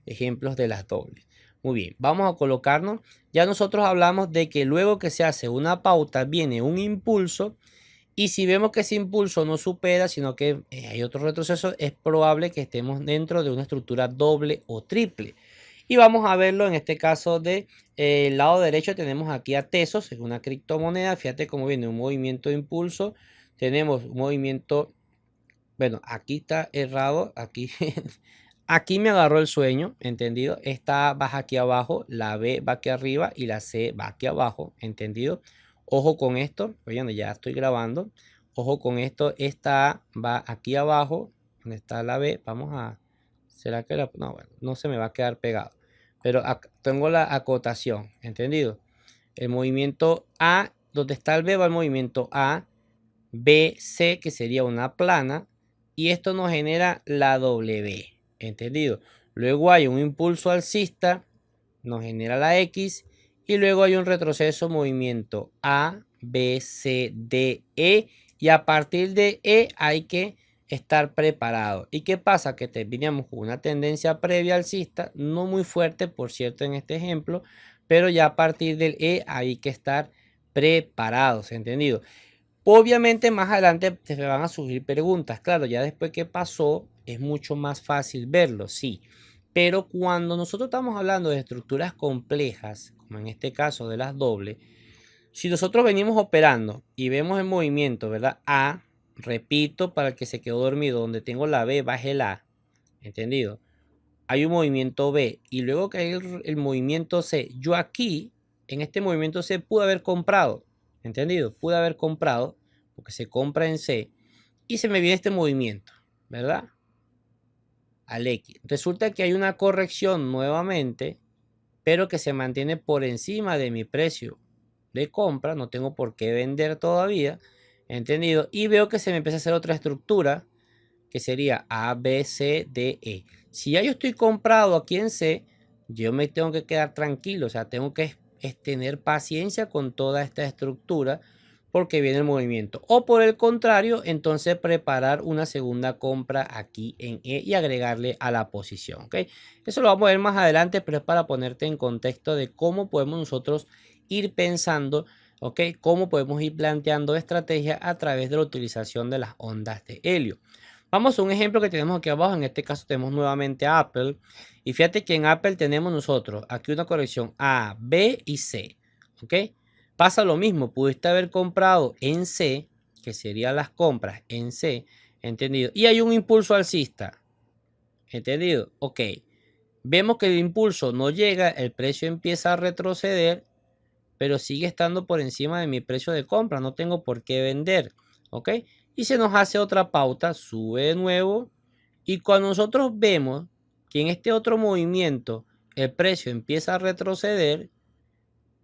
Ejemplos de las dobles. Muy bien, vamos a colocarnos. Ya nosotros hablamos de que luego que se hace una pauta viene un impulso. Y si vemos que ese impulso no supera, sino que hay otro retroceso, es probable que estemos dentro de una estructura doble o triple. Y vamos a verlo en este caso de lado derecho tenemos aquí a Tesos, es una criptomoneda. Fíjate cómo viene un movimiento de impulso. Tenemos un movimiento, bueno, aquí está errado, aquí, aquí me agarró el sueño, ¿entendido? Esta baja aquí abajo, la B va aquí arriba y la C va aquí abajo, ¿entendido? Ojo con esto, oye, ya estoy grabando. Ojo con esto, esta A va aquí abajo, donde está la B. Vamos a, ¿será que la, no, bueno, no se me va a quedar pegado. Pero tengo la acotación, ¿entendido? El movimiento A, donde está el B va el movimiento A, B, C, que sería una plana. Y esto nos genera la W, ¿entendido? Luego hay un impulso alcista, nos genera la X. Y luego hay un retroceso, movimiento A, B, C, D, E. Y a partir de E hay que estar preparado. ¿Y qué pasa? Que terminamos con una tendencia previa alcista, no muy fuerte, por cierto, en este ejemplo, pero ya a partir del E hay que estar preparados, ¿entendido? Obviamente más adelante te van a surgir preguntas. Claro, ya después que pasó es mucho más fácil verlo, sí. Pero cuando nosotros estamos hablando de estructuras complejas, como en este caso de las dobles, si nosotros venimos operando y vemos el movimiento, ¿verdad? A, repito, para el que se quedó dormido, donde tengo la B, baje el A, ¿entendido? Hay un movimiento B y luego que hay el movimiento C, yo aquí, en este movimiento C, pude haber comprado, ¿entendido? Pude haber comprado, porque se compra en C, y se me viene este movimiento, ¿verdad? Al X. Resulta que hay una corrección nuevamente, pero que se mantiene por encima de mi precio de compra, no tengo por qué vender todavía, ¿entendido? Y veo que se me empieza a hacer otra estructura, que sería A, B, C, D, E. Si ya yo estoy comprado aquí en C, yo me tengo que quedar tranquilo, o sea, tengo que tener paciencia con toda esta estructura porque viene el movimiento. O por el contrario, entonces preparar una segunda compra aquí en E y agregarle a la posición, ¿ok? Eso lo vamos a ver más adelante, pero es para ponerte en contexto de cómo podemos nosotros ir pensando, ¿ok? Cómo podemos ir planteando estrategias a través de la utilización de las ondas de helio. Vamos a un ejemplo que tenemos aquí abajo. En este caso tenemos nuevamente a Apple. Y fíjate que en Apple tenemos nosotros aquí una corrección A, B y C. ¿Ok? Pasa lo mismo. Pudiste haber comprado en C, que serían las compras en C. ¿Entendido? Y hay un impulso alcista. ¿Entendido? Ok. Vemos que el impulso no llega, el precio empieza a retroceder, pero sigue estando por encima de mi precio de compra. No tengo por qué vender. ¿Ok? Y se nos hace otra pauta, sube de nuevo. Y cuando nosotros vemos que en este otro movimiento el precio empieza a retroceder,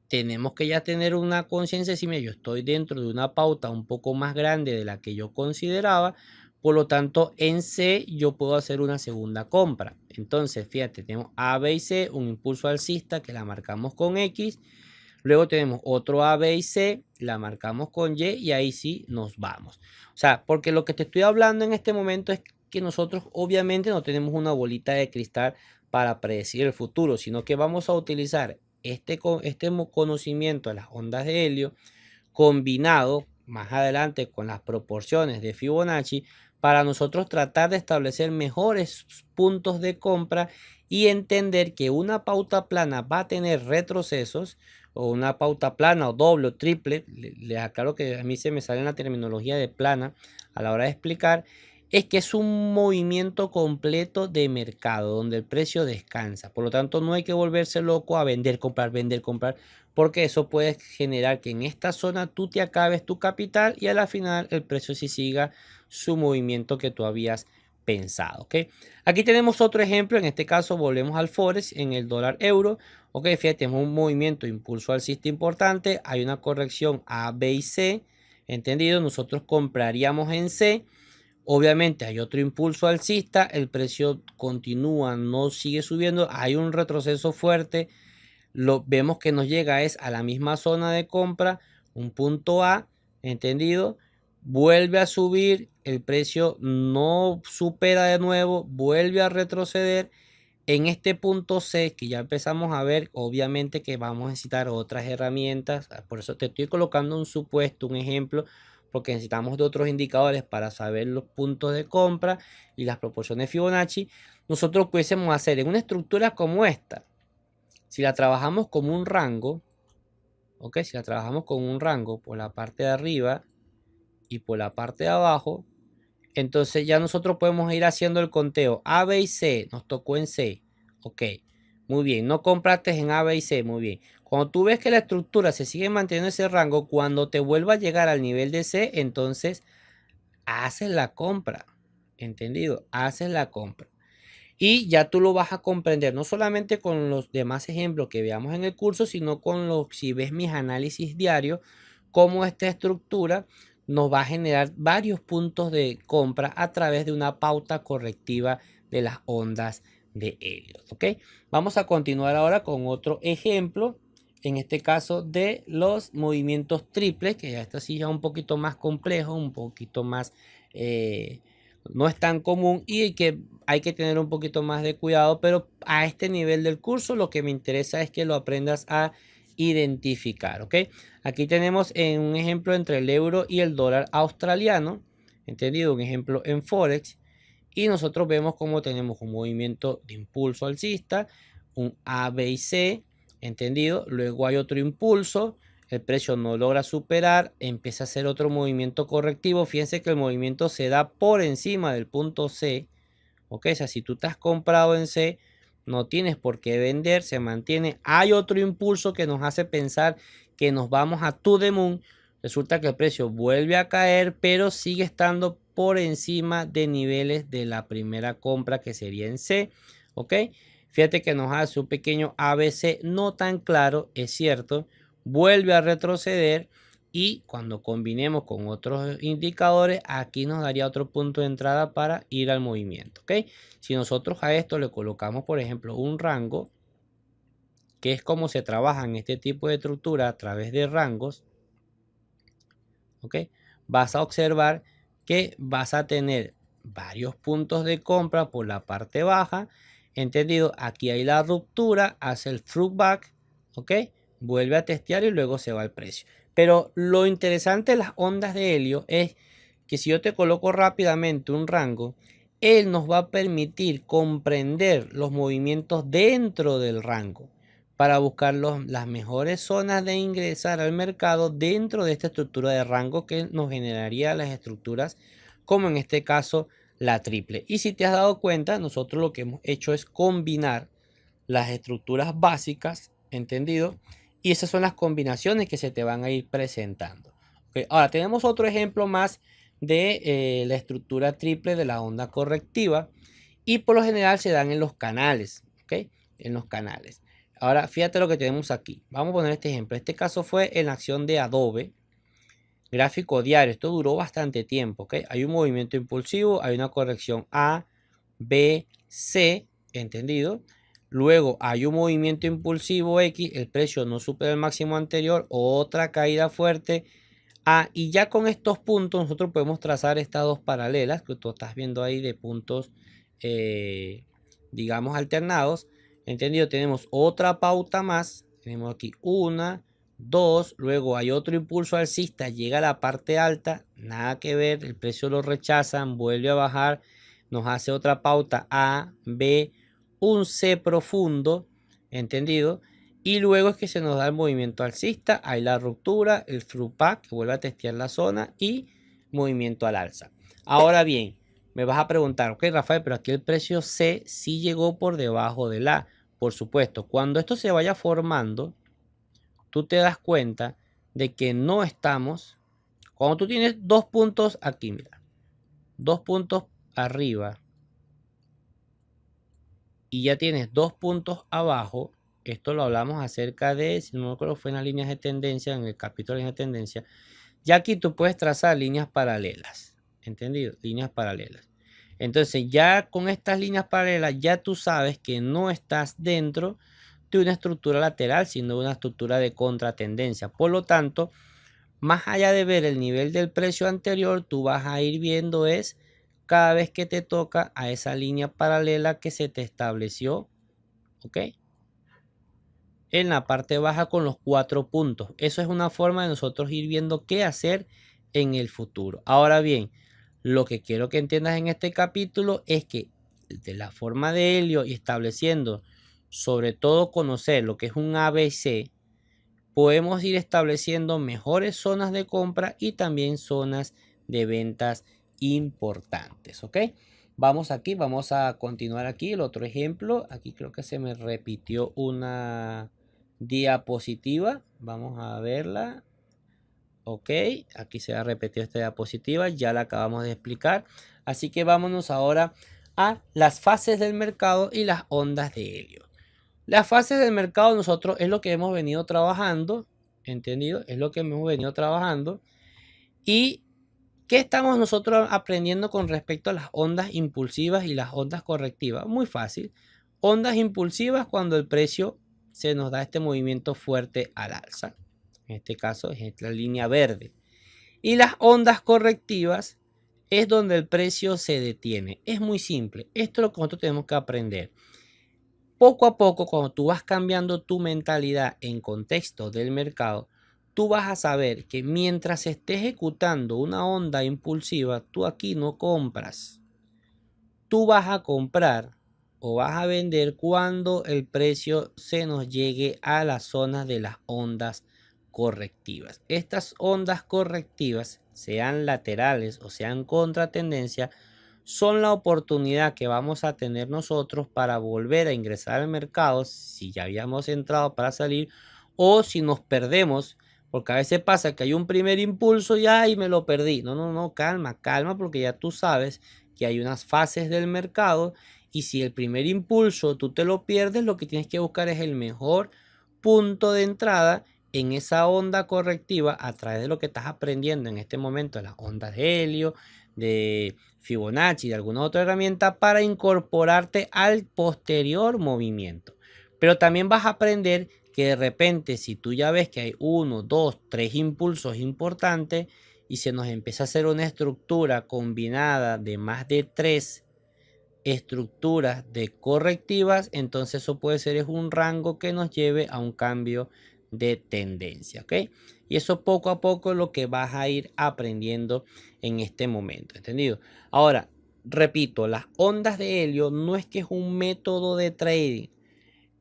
tenemos que ya tener una conciencia de si yo estoy dentro de una pauta un poco más grande de la que yo consideraba. Por lo tanto, en C yo puedo hacer una segunda compra. Entonces, fíjate, tenemos A, B y C, un impulso alcista que la marcamos con X. Luego tenemos otro A, B y C, la marcamos con Y y ahí sí nos vamos. O sea, porque lo que te estoy hablando en este momento es que nosotros obviamente no tenemos una bolita de cristal para predecir el futuro, sino que vamos a utilizar este conocimiento de las ondas de helio combinado más adelante con las proporciones de Fibonacci para nosotros tratar de establecer mejores puntos de compra y entender que una pauta plana va a tener retrocesos o una pauta plana o doble o triple. Les aclaro que a mí se me sale en la terminología de plana a la hora de explicar. Es que es un movimiento completo de mercado donde el precio descansa. Por lo tanto, no hay que volverse loco a vender, comprar, porque eso puede generar que en esta zona tú te acabes tu capital y a la final el precio sí siga su movimiento que tú habías pensado, ¿ok? Aquí tenemos otro ejemplo, en este caso volvemos al Forex en el dólar euro, ok, fíjate, tenemos un movimiento impulso alcista importante, hay una corrección A, B y C, ¿entendido? Nosotros compraríamos en C. Obviamente hay otro impulso alcista, el precio continúa, no sigue subiendo, hay un retroceso fuerte, lo vemos que nos llega es a la misma zona de compra, un punto A, ¿entendido? Vuelve a subir, el precio no supera de nuevo, vuelve a retroceder. En este punto C, que ya empezamos a ver, obviamente que vamos a necesitar otras herramientas, por eso te estoy colocando un supuesto, un ejemplo, porque necesitamos de otros indicadores para saber los puntos de compra y las proporciones Fibonacci. Nosotros pudiésemos hacer en una estructura como esta, si la trabajamos como un rango, ¿ok? Si la trabajamos con un rango por la parte de arriba y por la parte de abajo, entonces ya nosotros podemos ir haciendo el conteo. A, B y C, nos tocó en C. Ok, muy bien. No compraste en A, B y C, muy bien. Cuando tú ves que la estructura se sigue manteniendo ese rango, cuando te vuelva a llegar al nivel de C, entonces haces la compra. ¿Entendido? Haces la compra. Y ya tú lo vas a comprender, no solamente con los demás ejemplos que veamos en el curso, sino con los, si ves mis análisis diarios, cómo esta estructura nos va a generar varios puntos de compra a través de una pauta correctiva de las ondas de Elliott. ¿Ok? Vamos a continuar ahora con otro ejemplo, en este caso de los movimientos triples, que ya está así ya un poquito más complejo, un poquito más... no es tan común y que hay que tener un poquito más de cuidado, pero a este nivel del curso lo que me interesa es que lo aprendas a identificar, ¿ok? Aquí tenemos un ejemplo entre el euro y el dólar australiano, entendido, un ejemplo en Forex, y nosotros vemos cómo tenemos un movimiento de impulso alcista, un A, B y C, entendido, luego hay otro impulso, el precio no logra superar, empieza a hacer otro movimiento correctivo. Fíjense que el movimiento se da por encima del punto C, ok, o sea, si tú te has comprado en C, no tienes por qué vender, se mantiene. Hay otro impulso que nos hace pensar que nos vamos a to the moon. Resulta que el precio vuelve a caer, pero sigue estando por encima de niveles de la primera compra que sería en C, ok. Fíjate que nos hace un pequeño ABC no tan claro, es cierto, vuelve a retroceder y cuando combinemos con otros indicadores, aquí nos daría otro punto de entrada para ir al movimiento, ¿ok? Si nosotros a esto le colocamos, por ejemplo, un rango, que es como se trabaja en este tipo de estructura a través de rangos, ¿ok? Vas a observar que vas a tener varios puntos de compra por la parte baja, ¿entendido? Aquí hay la ruptura, hace el throwback, ¿ok? Vuelve a testear y luego se va el precio. Pero lo interesante de las ondas de Helio es que si yo te coloco rápidamente un rango, él nos va a permitir comprender los movimientos dentro del rango para buscar las mejores zonas de ingresar al mercado dentro de esta estructura de rango que nos generaría las estructuras, como en este caso la triple. Y si te has dado cuenta, nosotros lo que hemos hecho es combinar las estructuras básicas, ¿entendido? Y esas son las combinaciones que se te van a ir presentando. ¿Okay? Ahora tenemos otro ejemplo más de la estructura triple de la onda correctiva, y por lo general se dan en los canales, ¿ok? En los canales. Ahora fíjate lo que tenemos aquí. Vamos a poner este ejemplo. Este caso fue en la acción de Adobe. Gráfico diario. Esto duró bastante tiempo, ¿ok? Hay un movimiento impulsivo, hay una corrección A, B, C, ¿entendido? Luego hay un movimiento impulsivo X, el precio no supera el máximo anterior, otra caída fuerte A, y ya con estos puntos nosotros podemos trazar estas dos paralelas que tú estás viendo ahí de puntos, digamos, alternados, ¿entendido? Tenemos otra pauta más, tenemos aquí una, dos, luego hay otro impulso alcista, llega a la parte alta, nada que ver, el precio lo rechazan, vuelve a bajar, nos hace otra pauta A, B, un C profundo, ¿entendido? Y luego es que se nos da el movimiento alcista, hay la ruptura, el throwback que vuelve a testear la zona y movimiento al alza. Ahora bien, me vas a preguntar, ok Rafael, pero aquí el precio C sí llegó por debajo del A. Por supuesto, cuando esto se vaya formando, tú te das cuenta de que no estamos, cuando tú tienes dos puntos aquí, mira, dos puntos arriba y ya tienes dos puntos abajo, esto lo hablamos acerca de, si no me acuerdo, fue en las líneas de tendencia, en el capítulo de líneas de tendencia, ya aquí tú puedes trazar líneas paralelas, ¿entendido? Líneas paralelas. Entonces ya con estas líneas paralelas ya tú sabes que no estás dentro de una estructura lateral, sino de una estructura de contratendencia. Por lo tanto, más allá de ver el nivel del precio anterior, tú vas a ir viendo es cada vez que te toca a esa línea paralela que se te estableció, ¿ok? En la parte baja con los 4 puntos. Eso es una forma de nosotros ir viendo qué hacer en el futuro. Ahora bien, lo que quiero que entiendas en este capítulo es que de la forma de Helio y estableciendo sobre todo conocer lo que es un ABC, podemos ir estableciendo mejores zonas de compra y también zonas de ventas importantes, ¿ok? Vamos aquí, vamos a continuar aquí. El otro ejemplo, aquí creo que se me repitió una diapositiva. Vamos a verla. Ok, aquí se ha repetido esta diapositiva, ya la acabamos de explicar. Así que vámonos ahora a las fases del mercado y las ondas de Helio. Las fases del mercado nosotros es lo que hemos venido trabajando, ¿entendido? Es lo que hemos venido trabajando. ¿Y qué estamos nosotros aprendiendo con respecto a las ondas impulsivas y las ondas correctivas? Muy fácil. Ondas impulsivas cuando el precio se nos da este movimiento fuerte al alza. En este caso es la línea verde. Y las ondas correctivas es donde el precio se detiene. Es muy simple. Esto es lo que nosotros tenemos que aprender. Poco a poco, cuando tú vas cambiando tu mentalidad en contexto del mercado, tú vas a saber que mientras estés ejecutando una onda impulsiva, tú aquí no compras. Tú vas a comprar o vas a vender cuando el precio se nos llegue a la zona de las ondas correctivas. Estas ondas correctivas, sean laterales o sean contra tendencia, son la oportunidad que vamos a tener nosotros para volver a ingresar al mercado si ya habíamos entrado para salir o si nos perdemos, porque a veces pasa que hay un primer impulso y ay, me lo perdí. No, no, no, calma, calma, porque ya tú sabes que hay unas fases del mercado y si el primer impulso tú te lo pierdes, lo que tienes que buscar es el mejor punto de entrada en esa onda correctiva a través de lo que estás aprendiendo en este momento, las ondas de Helio, de Fibonacci, de alguna otra herramienta para incorporarte al posterior movimiento. Pero también vas a aprender que de repente, si tú ya ves que hay 1, 2, 3 impulsos importantes y se nos empieza a hacer una estructura combinada de más de 3 estructuras de correctivas, entonces eso puede ser es un rango que nos lleve a un cambio de tendencia, ¿ok? Y eso poco a poco es lo que vas a ir aprendiendo en este momento, ¿entendido? Ahora, repito, las ondas de helio no es que es un método de trading.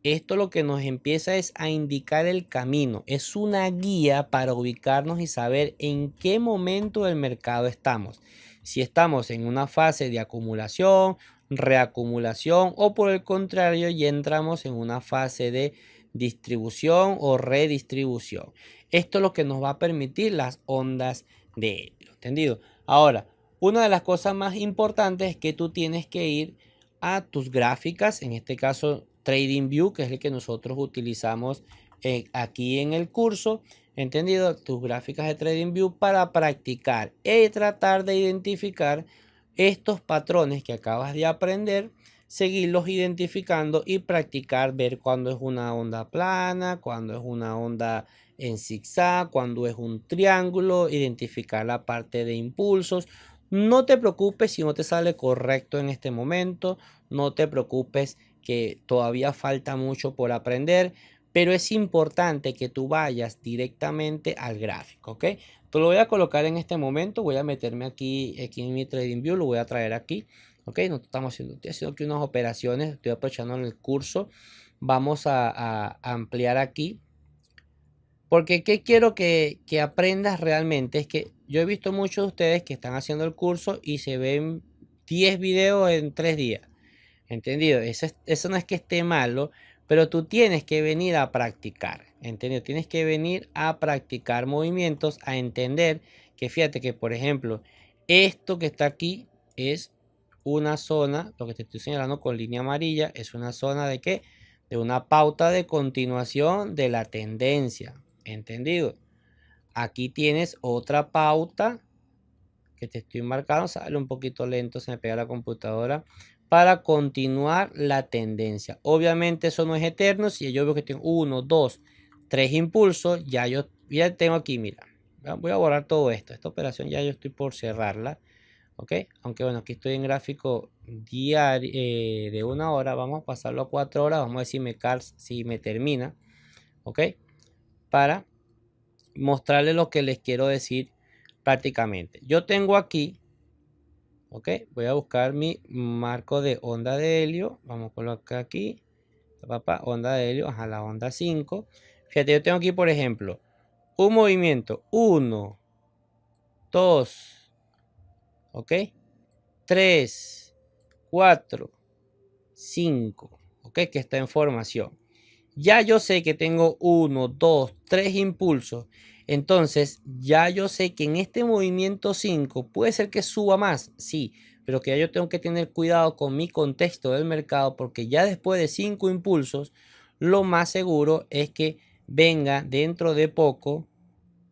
Esto lo que nos empieza es a indicar el camino. Es una guía para ubicarnos y saber en qué momento del mercado estamos. Si estamos en una fase de acumulación, reacumulación o por el contrario ya entramos en una fase de distribución o redistribución. Esto es lo que nos va a permitir las ondas de helio. ¿Entendido? Ahora, una de las cosas más importantes es que tú tienes que ir a tus gráficas, en este caso TradingView, que es el que nosotros utilizamos aquí en el curso, ¿entendido? Tus gráficas de TradingView para practicar y tratar de identificar estos patrones que acabas de aprender, seguirlos identificando y practicar, ver cuándo es una onda plana, cuándo es una onda en zigzag, cuándo es un triángulo, identificar la parte de impulsos. No te preocupes si no te sale correcto en este momento, no te preocupes que todavía falta mucho por aprender, pero es importante que tú vayas directamente al gráfico, ¿ok? Te lo voy a colocar en este momento, voy a meterme aquí en mi TradingView, lo voy a traer aquí, ¿ok? No estamos haciendo, estoy haciendo aquí unas operaciones, estoy aprovechando en el curso, vamos a ampliar aquí, porque ¿qué quiero que aprendas realmente? Es que yo he visto muchos de ustedes que están haciendo el curso y se ven 10 videos en 3 días. ¿Entendido? Eso no es que esté malo, pero tú tienes que venir a practicar. ¿Entendido? Tienes que venir a practicar movimientos, a entender que fíjate que, por ejemplo, esto que está aquí es una zona, lo que te estoy señalando con línea amarilla, es una zona de qué? De una pauta de continuación de la tendencia. ¿Entendido? Aquí tienes otra pauta que te estoy marcando, sale un poquito lento, se me pega la computadora, para continuar la tendencia. Obviamente eso no es eterno, si yo veo que tengo 1, 2, 3 impulsos, ya yo ya tengo aquí, mira, voy a borrar todo esto, esta operación ya yo estoy por cerrarla, ok, aunque bueno, aquí estoy en gráfico diario de 1 hora, vamos a pasarlo a 4 horas, vamos a ver si me termina, ok, para mostrarles lo que les quiero decir prácticamente. Yo tengo aquí, ok, voy a buscar mi marco de onda de helio, vamos a colocar aquí, onda de helio, ajá, la onda 5. Fíjate, yo tengo aquí, por ejemplo, un movimiento 1, 2, ok, 3, 4, 5, ok, que está en formación. Ya yo sé que tengo 1, 2, 3 impulsos. Entonces, ya yo sé que en este movimiento 5 puede ser que suba más, sí, pero que ya yo tengo que tener cuidado con mi contexto del mercado porque ya después de 5 impulsos, lo más seguro es que venga dentro de poco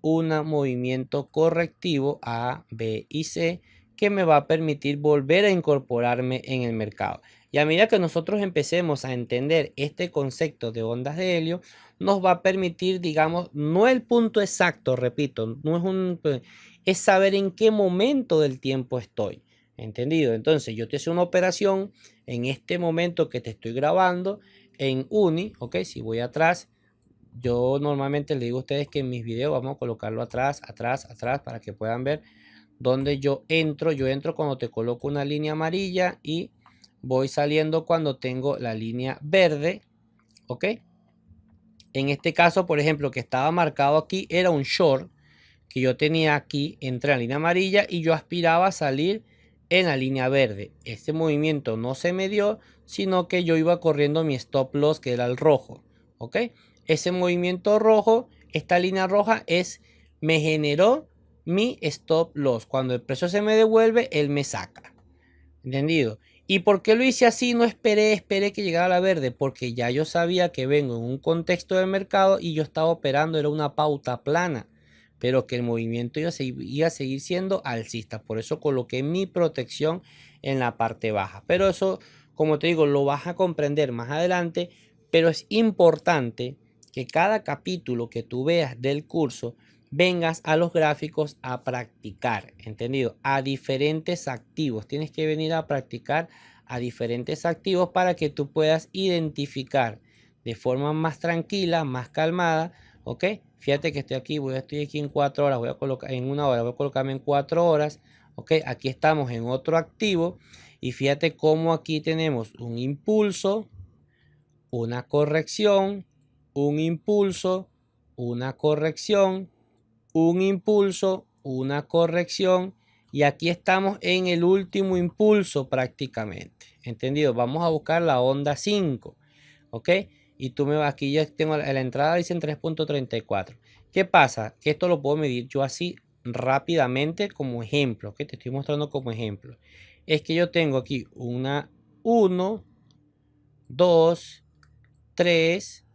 un movimiento correctivo A, B y C que me va a permitir volver a incorporarme en el mercado. Y a medida que nosotros empecemos a entender este concepto de ondas de helio, nos va a permitir, digamos, no el punto exacto, repito, no es es saber en qué momento del tiempo estoy. ¿Entendido? Entonces, yo te hice una operación en este momento que te estoy grabando en Uni, ¿ok? Si voy atrás, yo normalmente les digo a ustedes que en mis videos vamos a colocarlo atrás, atrás, atrás para que puedan ver dónde yo entro. Yo entro cuando te coloco una línea amarilla y voy saliendo cuando tengo la línea verde, ¿ok? En este caso, por ejemplo, que estaba marcado aquí, era un short que yo tenía aquí entre la línea amarilla y yo aspiraba a salir en la línea verde. Este movimiento no se me dio, sino que yo iba corriendo mi stop loss, que era el rojo, ¿ok? Ese movimiento rojo, esta línea roja me generó mi stop loss. Cuando el precio se me devuelve, él me saca. ¿Entendido? ¿Y por qué lo hice así? No esperé que llegara la verde, porque ya yo sabía que vengo en un contexto de mercado y yo estaba operando, era una pauta plana, pero que el movimiento iba a seguir siendo alcista. Por eso coloqué mi protección en la parte baja. Pero eso, como te digo, lo vas a comprender más adelante Pero es importante que cada capítulo que tú veas del curso vengas a los gráficos a practicar, ¿entendido? A diferentes activos. Tienes que venir a practicar a diferentes activos para que tú puedas identificar de forma más tranquila, más calmada, ¿ok? Fíjate que estoy aquí en 4 horas, voy a colocar en 1 hora, voy a colocarme en 4 horas, ¿ok? Aquí estamos en otro activo y fíjate cómo aquí tenemos un impulso, una corrección, un impulso, una corrección, un impulso, una corrección y aquí estamos en el último impulso prácticamente. ¿Entendido? Vamos a buscar la onda 5, ¿ok? Y tú me vas, aquí ya tengo la entrada, dicen 3.34. ¿Qué pasa? Que esto lo puedo medir yo así rápidamente como ejemplo, que te estoy mostrando como ejemplo. Es que yo tengo aquí una 1, 2, 3,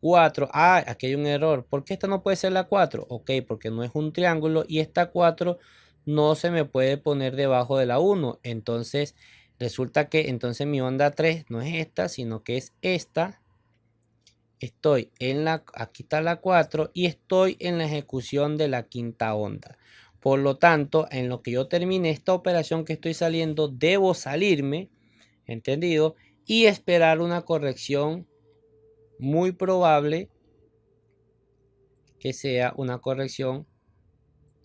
4. Ah, aquí hay un error. ¿Por qué esta no puede ser la 4? Ok, porque no es un triángulo y esta 4 no se me puede poner debajo de la 1. Entonces, resulta que entonces mi onda 3 no es esta, sino que es esta. Estoy en aquí está la 4 y estoy en la ejecución de la quinta onda. Por lo tanto, en lo que yo termine esta operación que estoy saliendo, debo salirme, ¿entendido? Y esperar una corrección muy probable que sea una corrección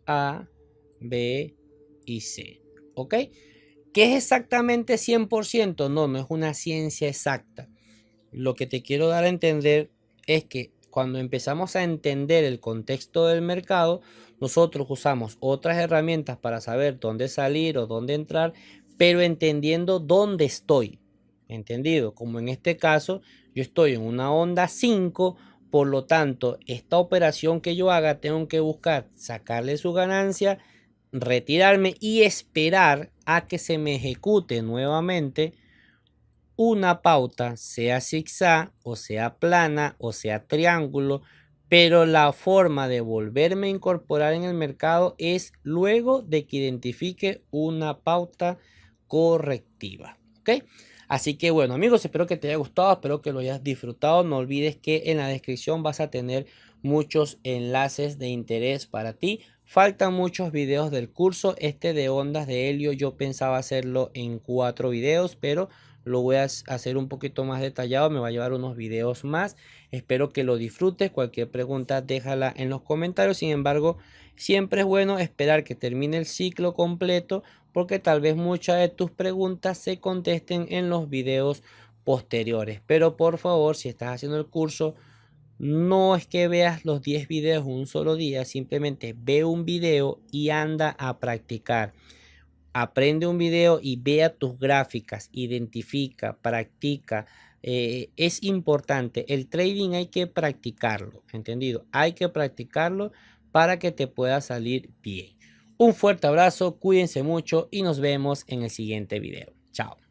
A, B y C. ¿Ok? ¿Qué es exactamente 100%? No, no es una ciencia exacta. Lo que te quiero dar a entender es que cuando empezamos a entender el contexto del mercado, nosotros usamos otras herramientas para saber dónde salir o dónde entrar, pero entendiendo dónde estoy. ¿Entendido? Como en este caso, yo estoy en una onda 5, por lo tanto, esta operación que yo haga, tengo que buscar sacarle su ganancia, retirarme y esperar a que se me ejecute nuevamente una pauta, sea zigzag o sea plana o sea triángulo, pero la forma de volverme a incorporar en el mercado es luego de que identifique una pauta correctiva. ¿Ok? Así que bueno, amigos, espero que te haya gustado, espero que lo hayas disfrutado. No olvides que en la descripción vas a tener muchos enlaces de interés para ti. Faltan muchos videos del curso. Este de ondas de helio yo pensaba hacerlo en 4 videos, pero lo voy a hacer un poquito más detallado, me va a llevar unos videos más. Espero que lo disfrutes. Cualquier pregunta déjala en los comentarios. Sin embargo, siempre es bueno esperar que termine el ciclo completo, porque tal vez muchas de tus preguntas se contesten en los videos posteriores. Pero por favor, si estás haciendo el curso, no es que veas los 10 videos en un solo día, simplemente ve un video y anda a practicar. Aprende un video y vea tus gráficas, identifica, practica. Es importante, el trading hay que practicarlo, ¿entendido? Hay que practicarlo para que te pueda salir bien. Un fuerte abrazo, cuídense mucho y nos vemos en el siguiente video. Chao.